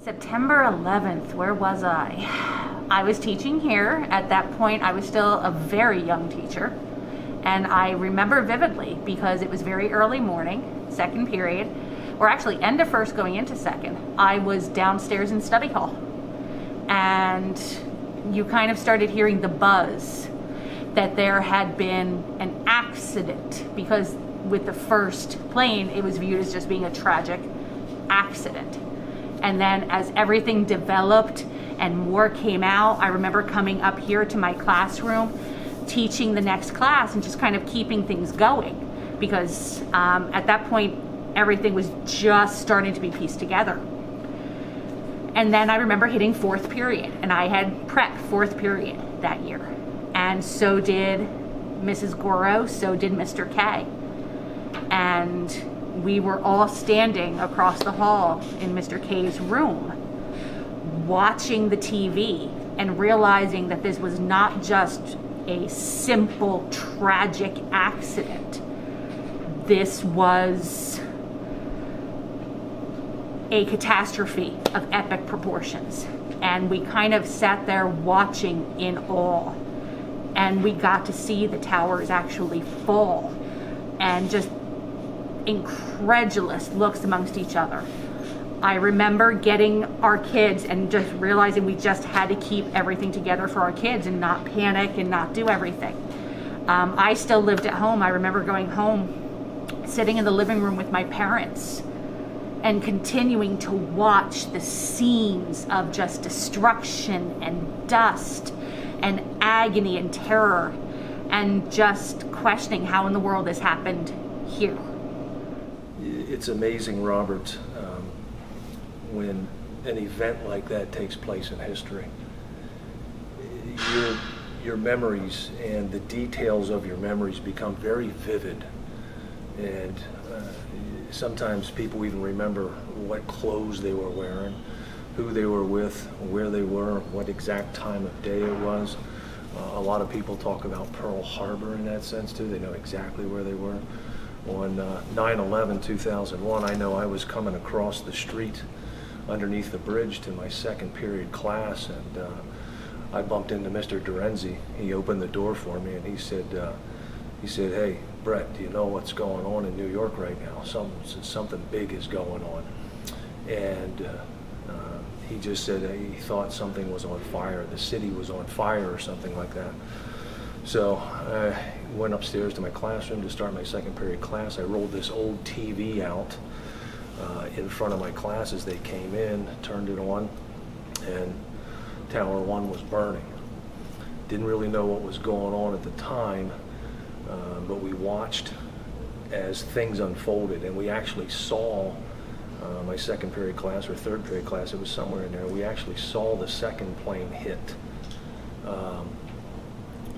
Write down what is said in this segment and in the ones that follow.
September 11th, where was I? I was teaching here. At that point, I was still a very young teacher. And I remember vividly because it was very early morning, second period, or actually end of first going into second. I was downstairs in study hall. And you kind of started hearing the buzz that there had been an accident, because with the first plane, it was viewed as just being a tragic accident. And then as everything developed and more came out, I remember coming up here to my classroom, teaching the next class and just kind of keeping things going, because at that point, everything was just starting to be pieced together. And then I remember hitting fourth period, and I had prepped fourth period that year. And so did Mrs. Goro, so did Mr. K. And we were all standing across the hall in Mr. K's room, watching the TV and realizing that this was not just a simple, tragic accident. This was a catastrophe of epic proportions. And we kind of sat there watching in awe. And we got to see the towers actually fall, and just incredulous looks amongst each other. I remember getting our kids and just realizing we just had to keep everything together for our kids and not panic and not do everything. I still lived at home. I remember going home, sitting in the living room with my parents and continuing to watch the scenes of just destruction and dust and agony and terror, and just questioning how in the world this happened here. It's amazing, Robert, when an event like that takes place in history. Your memories and the details of your memories become very vivid, and sometimes people even remember what clothes they were wearing, who they were with, where they were, what exact time of day it was. A lot of people talk about Pearl Harbor in that sense too. They know exactly where they were. On 9/11/2001, I know I was coming across the street underneath the bridge to my second period class, and I bumped into Mr. Dorenzi. He opened the door for me, and he said, "Hey, Brett, do you know what's going on in New York right now? Something big is going on." And he just said he thought something was on fire. The city was on fire or something like that. So I went upstairs to my classroom to start my second period class. I rolled this old TV out in front of my class as they came in, turned it on, and Tower 1 was burning. Didn't really know what was going on at the time, but we watched as things unfolded, and we actually saw my second period class or third period class, it was somewhere in there, we actually saw the second plane hit.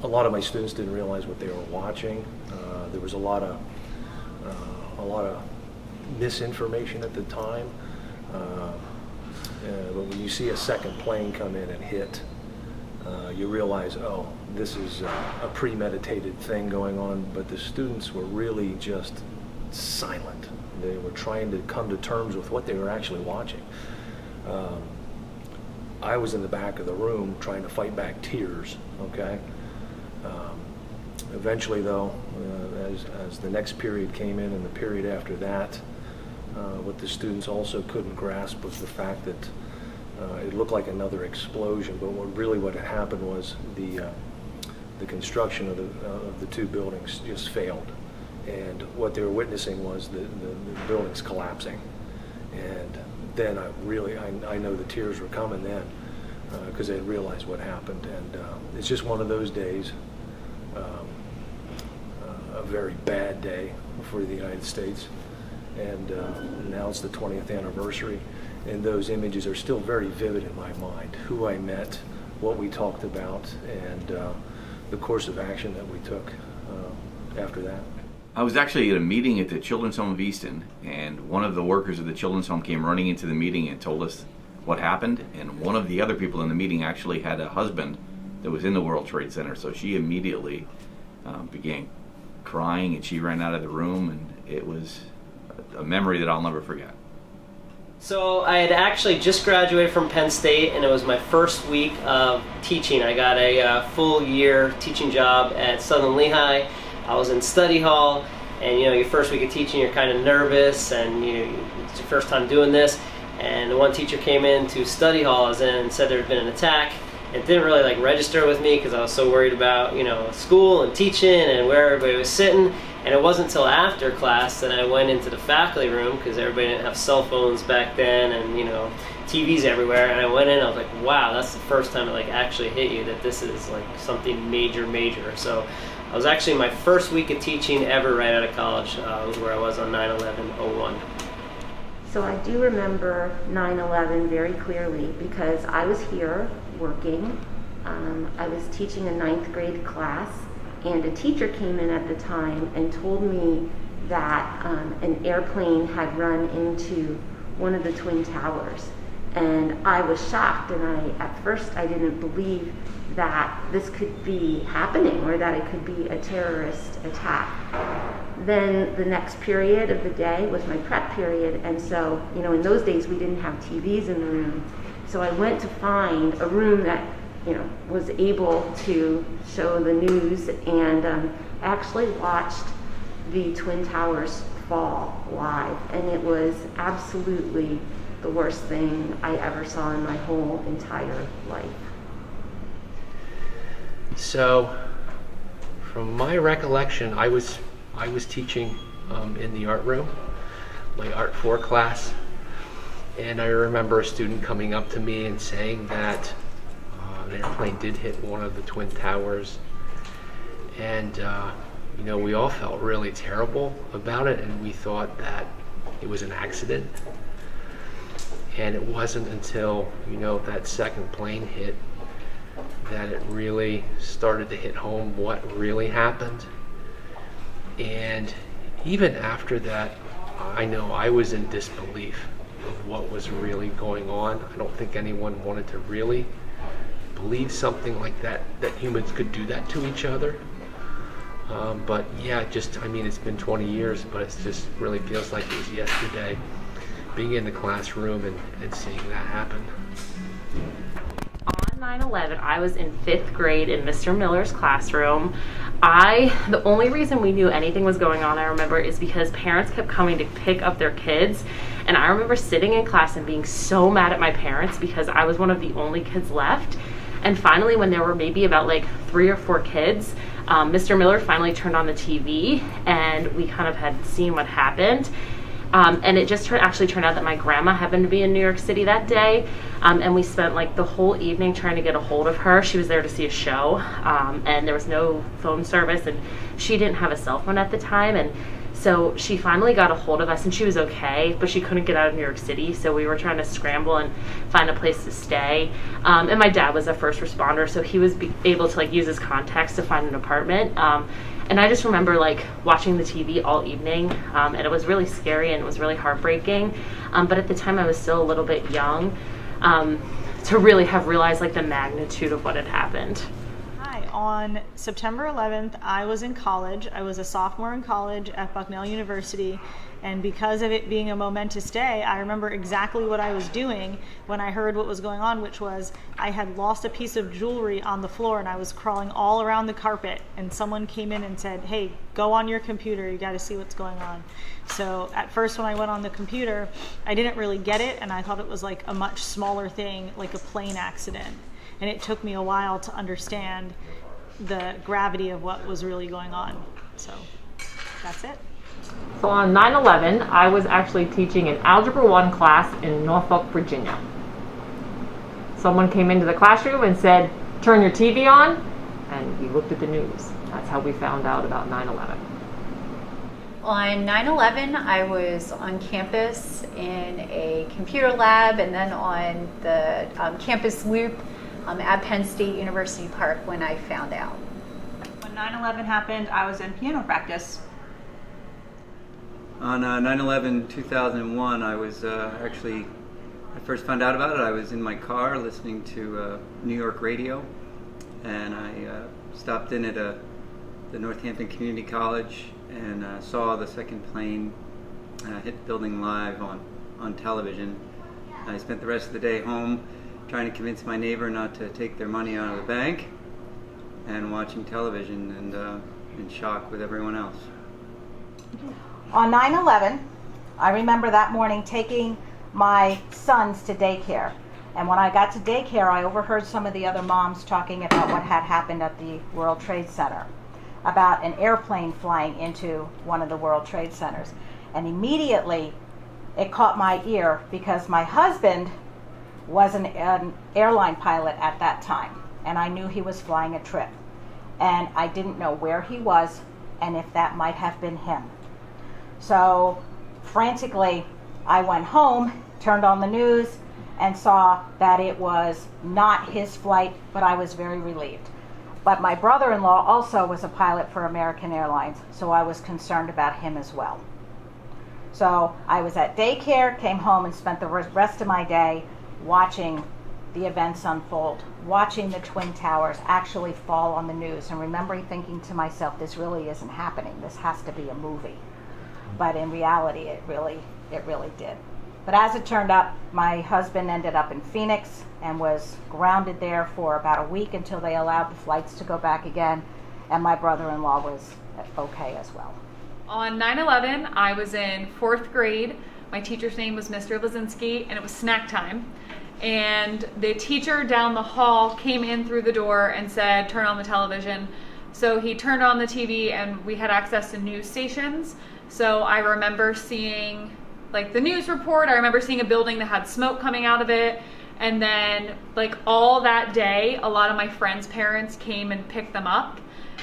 A lot of my students didn't realize what they were watching. There was a lot of misinformation at the time. But when you see a second plane come in and hit, you realize, oh, this is a premeditated thing going on. But the students were really just silent. They were trying to come to terms with what they were actually watching. I was in the back of the room trying to fight back tears, okay? Eventually, though, as the next period came in and the period after that, what the students also couldn't grasp was the fact that it looked like another explosion, but what had happened was the construction of the two buildings just failed. And what they were witnessing was the buildings collapsing. And then I know the tears were coming then, because they had realized what happened. And it's just one of those days, a very bad day for the United States. And now it's the 20th anniversary, and those images are still very vivid in my mind. Who I met, what we talked about, and the course of action that we took after that. I was actually at a meeting at the Children's Home of Easton, and one of the workers of the Children's Home came running into the meeting and told us what happened, and one of the other people in the meeting actually had a husband that was in the World Trade Center, so she immediately began crying, and she ran out of the room, and it was a memory that I'll never forget. So I had actually just graduated from Penn State, and it was my first week of teaching. I got a full year teaching job at Southern Lehigh. I was in study hall, and your first week of teaching, you're kind of nervous, and it's your first time doing this. And the one teacher came into study hall I was in and said there had been an attack. It didn't really register with me because I was so worried about school and teaching and where everybody was sitting. And it wasn't until after class that I went into the faculty room, because everybody didn't have cell phones back then and TVs everywhere. And I went in, I was like, wow, that's the first time it actually hit you that this is something major. So I was actually, my first week of teaching ever right out of college was where I was on 9/11/01. So I do remember 9/11 very clearly because I was here working. I was teaching a 9th grade class, and a teacher came in at the time and told me that an airplane had run into one of the Twin Towers. And I was shocked, and at first I didn't believe that this could be happening or that it could be a terrorist attack. Then the next period of the day was my prep period, and so, in those days we didn't have TVs in the room. So I went to find a room that, was able to show the news, and actually watched the Twin Towers fall live, and it was absolutely the worst thing I ever saw in my whole entire life. So, from my recollection, I was teaching in the art room, my Art 4 class, and I remember a student coming up to me and saying that an airplane did hit one of the Twin Towers, and we all felt really terrible about it, and we thought that it was an accident. And it wasn't until that second plane hit that it really started to hit home what really happened. And even after that, I know I was in disbelief of what was really going on. I don't think anyone wanted to really believe something like that humans could do that to each other. But yeah, it's been 20 years, but it just really feels like it was yesterday, being in the classroom and seeing that happen. On 9/11, I was in 5th grade in Mr. Miller's classroom. The only reason we knew anything was going on, I remember, is because parents kept coming to pick up their kids. And I remember sitting in class and being so mad at my parents because I was one of the only kids left. And finally, when there were maybe about 3 or 4 kids, Mr. Miller finally turned on the TV, and we kind of had seen what happened. And it just actually turned out that my grandma happened to be in New York City that day, and we spent the whole evening trying to get a hold of her. She was there to see a show, and there was no phone service, and she didn't have a cell phone at the time, and so she finally got a hold of us, and she was okay, but she couldn't get out of New York City, so we were trying to scramble and find a place to stay. And my dad was a first responder, so he was able to use his contacts to find an apartment. And I just remember watching the TV all evening, and it was really scary and it was really heartbreaking. But at the time I was still a little bit young to really have realized the magnitude of what had happened. Hi, on September 11th, I was in college. I was a sophomore in college at Bucknell University. And because of it being a momentous day, I remember exactly what I was doing when I heard what was going on, which was I had lost a piece of jewelry on the floor and I was crawling all around the carpet, and someone came in and said, "Hey, go on your computer, you got to see what's going on." So at first when I went on the computer, I didn't really get it, and I thought it was a much smaller thing, like a plane accident. And it took me a while to understand the gravity of what was really going on. So that's it. So on 9/11, I was actually teaching an Algebra 1 class in Norfolk, Virginia. Someone came into the classroom and said, "Turn your TV on," and we looked at the news. That's how we found out about 9/11. On 9/11, I was on campus in a computer lab and then on the campus loop at Penn State University Park when I found out. When 9/11 happened, I was in piano practice. On 9/11/2001, I was I first found out about it. I was in my car listening to New York radio, and I stopped in at the Northampton Community College and saw the second plane hit the building live on television. I spent the rest of the day home trying to convince my neighbor not to take their money out of the bank and watching television and in shock with everyone else. On 9/11, I remember that morning taking my sons to daycare. And when I got to daycare, I overheard some of the other moms talking about what had happened at the World Trade Center, about an airplane flying into one of the World Trade Centers. And immediately it caught my ear because my husband was an airline pilot at that time, and I knew he was flying a trip. And I didn't know where he was and if that might have been him. So frantically, I went home, turned on the news, and saw that it was not his flight, but I was very relieved. But my brother-in-law also was a pilot for American Airlines, so I was concerned about him as well. So I was at daycare, came home, and spent the rest of my day watching the events unfold, watching the Twin Towers actually fall on the news, and remembering thinking to myself, this really isn't happening. This has to be a movie. But in reality, it really did. But as it turned out, my husband ended up in Phoenix and was grounded there for about a week until they allowed the flights to go back again, and my brother-in-law was okay as well. On 9/11, I was in 4th grade. My teacher's name was Mr. Lazinski, and it was snack time. And the teacher down the hall came in through the door and said, turn on the television. So he turned on the TV, and we had access to news stations. So I remember seeing like the news report. I remember seeing a building that had smoke coming out of it. And then like all that day, a lot of my friends' parents came and picked them up.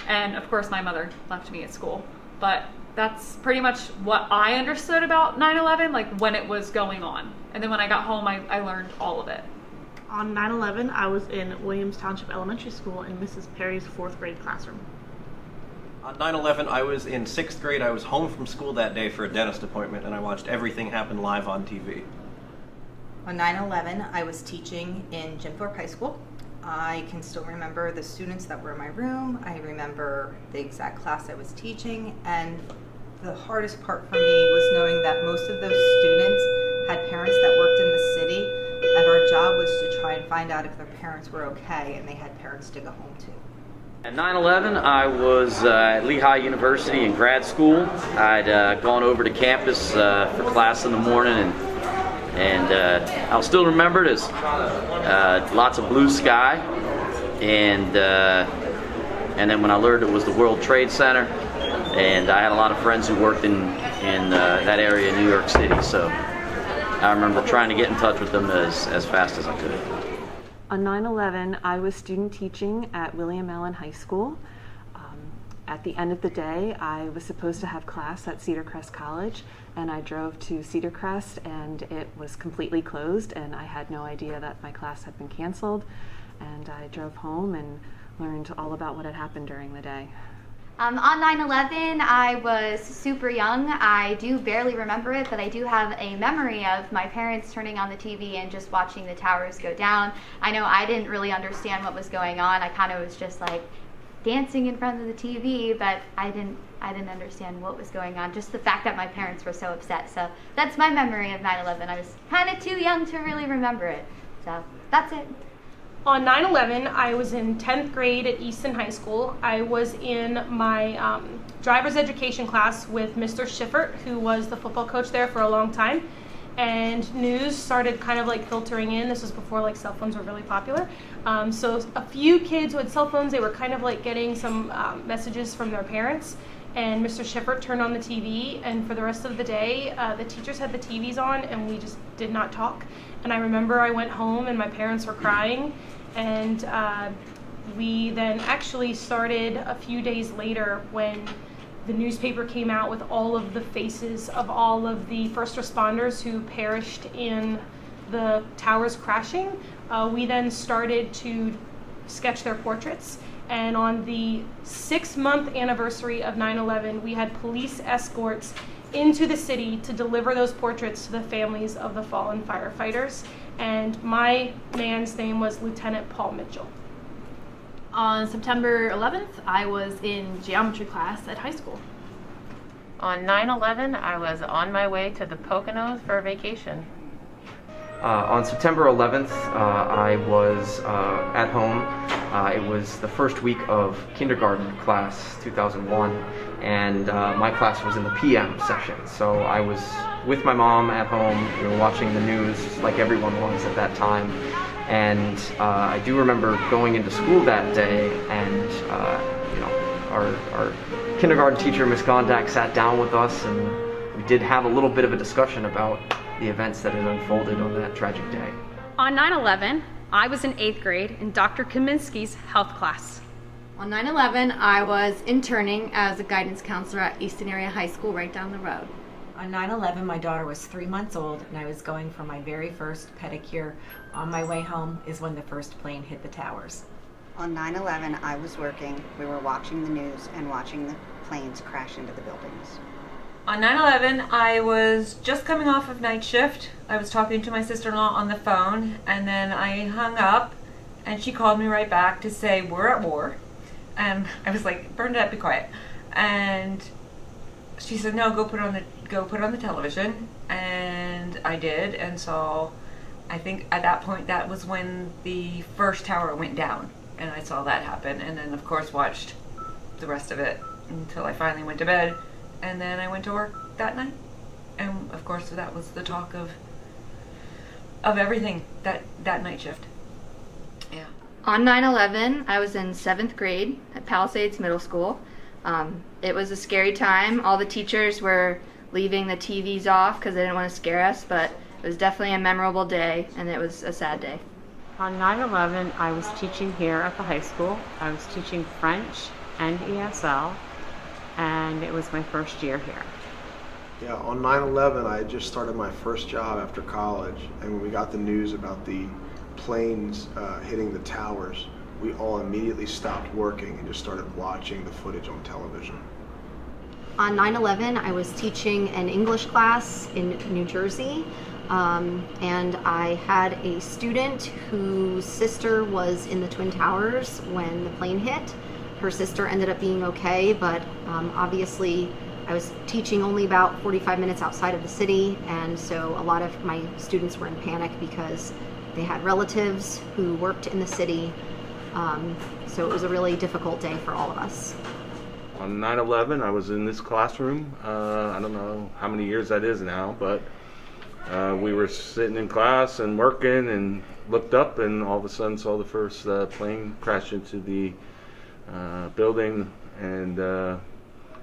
And of course my mother left me at school. But that's pretty much what I understood about 9/11, like when it was going on. And then when I got home, I learned all of it. On 9/11, I was in Williams Township Elementary School in Mrs. Perry's 4th grade classroom. On 9/11, I was in 6th grade. I was home from school that day for a dentist appointment, and I watched everything happen live on TV. On 9/11, I was teaching in Jim Thorpe High School. I can still remember the students that were in my room. I remember the exact class I was teaching, and the hardest part for me was knowing that most of those students had parents that worked in the city, and our job was to try and find out if their parents were okay, and they had parents to go home to. At 9/11, I was at Lehigh University in grad school. I'd gone over to campus for class in the morning, and I'll still remember it as lots of blue sky, and then when I learned it was the World Trade Center, and I had a lot of friends who worked in that area in New York City, so I remember trying to get in touch with them as fast as I could. On 9/11, I was student teaching at William Allen High School. At the end of the day, I was supposed to have class at Cedar Crest College, and I drove to Cedar Crest, and it was completely closed, and I had no idea that my class had been canceled. And I drove home and learned all about what had happened during the day. On 9/11, I was super young. I do barely remember it, but I do have a memory of my parents turning on the TV and just watching the towers go down. I know I didn't really understand what was going on. I kind of was just like dancing in front of the TV, but I didn't understand what was going on. Just the fact that my parents were so upset. So that's my memory of 9/11. I was kind of too young to really remember it. So that's it. On 9/11, I was in 10th grade at Easton High School. I was in my driver's education class with Mr. Schiffert, who was the football coach there for a long time. And news started kind of like filtering in. This was before like cell phones were really popular. So a few kids who had cell phones, they were kind of like getting some messages from their parents. And Mr. Schiffert turned on the TV, and for the rest of the day, the teachers had the TVs on, and we just did not talk. And I remember I went home, and my parents were crying, and we then actually started a few days later when the newspaper came out with all of the faces of all of the first responders who perished in the towers crashing. We then started to sketch their portraits. And on the 6-month anniversary of 9/11, we had police escorts into the city to deliver those portraits to the families of the fallen firefighters. And my man's name was Lieutenant Paul Mitchell. On September 11th, I was in geometry class at high school. On 9/11, I was on my way to the Poconos for a vacation. On September 11th, I was at home. It was the first week of kindergarten class 2001, and my class was in the PM session. So I was with my mom at home. We were watching the news like everyone was at that time. And I do remember going into school that day, and our kindergarten teacher, Miss Gondak, sat down with us, and we did have a little bit of a discussion about the events that had unfolded on that tragic day. On 9/11, I was in 8th grade in Dr. Kaminsky's health class. On 9/11, I was interning as a guidance counselor at Easton Area High School right down the road. On 9/11, my daughter was 3 months old, and I was going for my very first pedicure. On my way home is when the first plane hit the towers. On 9/11, I was working. We were watching the news and watching the planes crash into the buildings. On 9/11, I was just coming off of night shift. I was talking to my sister-in-law on the phone, and then I hung up, and she called me right back to say, we're at war. And I was like, Bernadette, be quiet. And she said, no, go put it on the television. And I did, and so I think at that point, that was when the first tower went down, and I saw that happen, and then of course watched the rest of it until I finally went to bed. And then I went to work that night, and of course that was the talk of everything that night shift. Yeah. On 9/11, I was in 7th grade at Palisades Middle School. It was a scary time. All the teachers were leaving the TVs off because they didn't want to scare us, but it was definitely a memorable day, and it was a sad day. On 9/11, I was teaching here at the high school. I was teaching French and ESL. And it was my first year here. Yeah, on 9/11, I had just started my first job after college, and when we got the news about the planes hitting the towers, we all immediately stopped working and just started watching the footage on television. On 9/11, I was teaching an English class in New Jersey, and I had a student whose sister was in the Twin Towers when the plane hit. Her sister ended up being okay, but obviously I was teaching only about 45 minutes outside of the city, and so a lot of my students were in panic because they had relatives who worked in the city, so it was a really difficult day for all of us. On 9/11, I was in this classroom. I don't know how many years that is now, but we were sitting in class and working and looked up, and all of a sudden saw the first plane crash into the building, and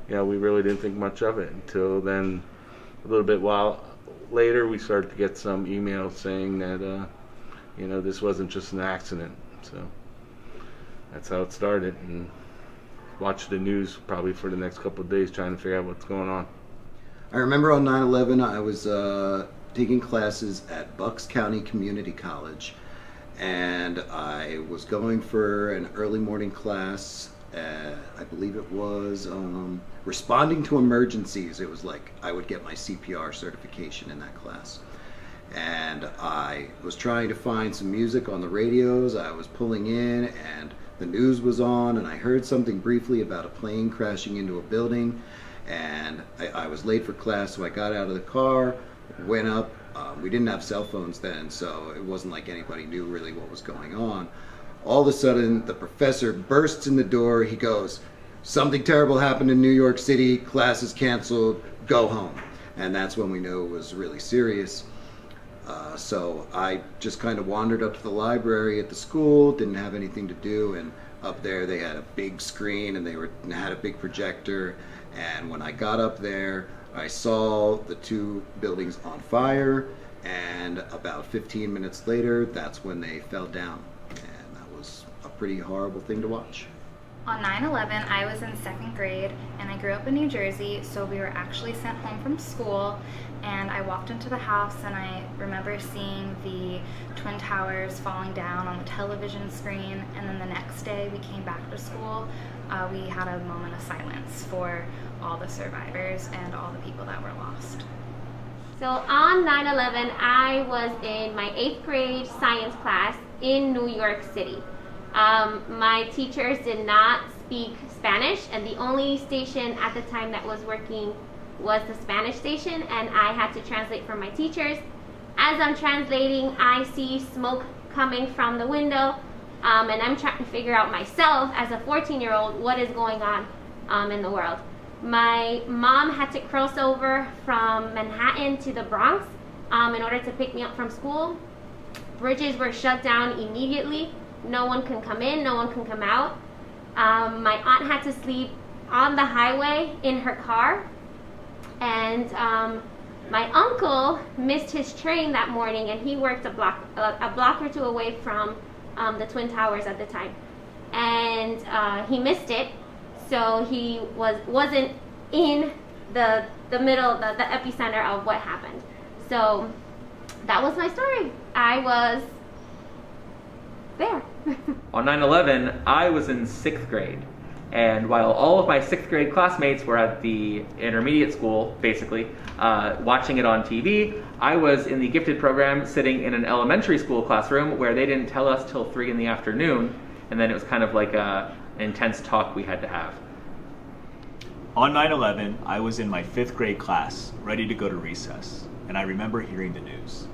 we really didn't think much of it until then. A little bit while later, we started to get some emails saying that this wasn't just an accident. So that's how it started, and watched the news probably for the next couple of days trying to figure out what's going on. I remember on 9/11, I was taking classes at Bucks County Community College, and I was going for an early morning class. I believe it was responding to emergencies. It was like I would get my CPR certification in that class. And I was trying to find some music on the radios. I was pulling in, and the news was on, and I heard something briefly about a plane crashing into a building, and I was late for class, so I got out of the car, went up. We didn't have cell phones then, so it wasn't like anybody knew really what was going on. All of a sudden, the professor bursts in the door. He goes, "Something terrible happened in New York City. Class is canceled. Go home." And that's when we knew it was really serious. So I just kind of wandered up to the library at the school, didn't have anything to do, and up there they had a big screen and they had a big projector. And when I got up there, I saw the two buildings on fire, and about 15 minutes later, that's when they fell down. And that was a pretty horrible thing to watch. On 9/11, I was in 2nd grade, and I grew up in New Jersey, so we were actually sent home from school, and I walked into the house, and I remember seeing the Twin Towers falling down on the television screen, and then the next day we came back to school. We had a moment of silence for all the survivors and all the people that were lost. So on 9/11, I was in my 8th grade science class in New York City. My teachers did not speak Spanish, and the only station at the time that was working was the Spanish station, and I had to translate for my teachers. As I'm translating, I see smoke coming from the window, and I'm trying to figure out myself as a 14-year-old what is going on in the world. My mom had to cross over from Manhattan to the Bronx in order to pick me up from school. Bridges were shut down immediately. No one can come in, no one can come out. My aunt had to sleep on the highway in her car, and my uncle missed his train that morning, and he worked a block or two away from the Twin Towers at the time, and he missed it, so he wasn't in the middle, the epicenter of what happened. So that was my story. I was there. On 9/11, I was in 6th grade. And while all of my 6th grade classmates were at the intermediate school, basically, watching it on TV, I was in the gifted program sitting in an elementary school classroom where they didn't tell us till 3 in the afternoon. And then it was kind of like an intense talk we had to have. On 9/11, I was in my 5th grade class, ready to go to recess. And I remember hearing the news.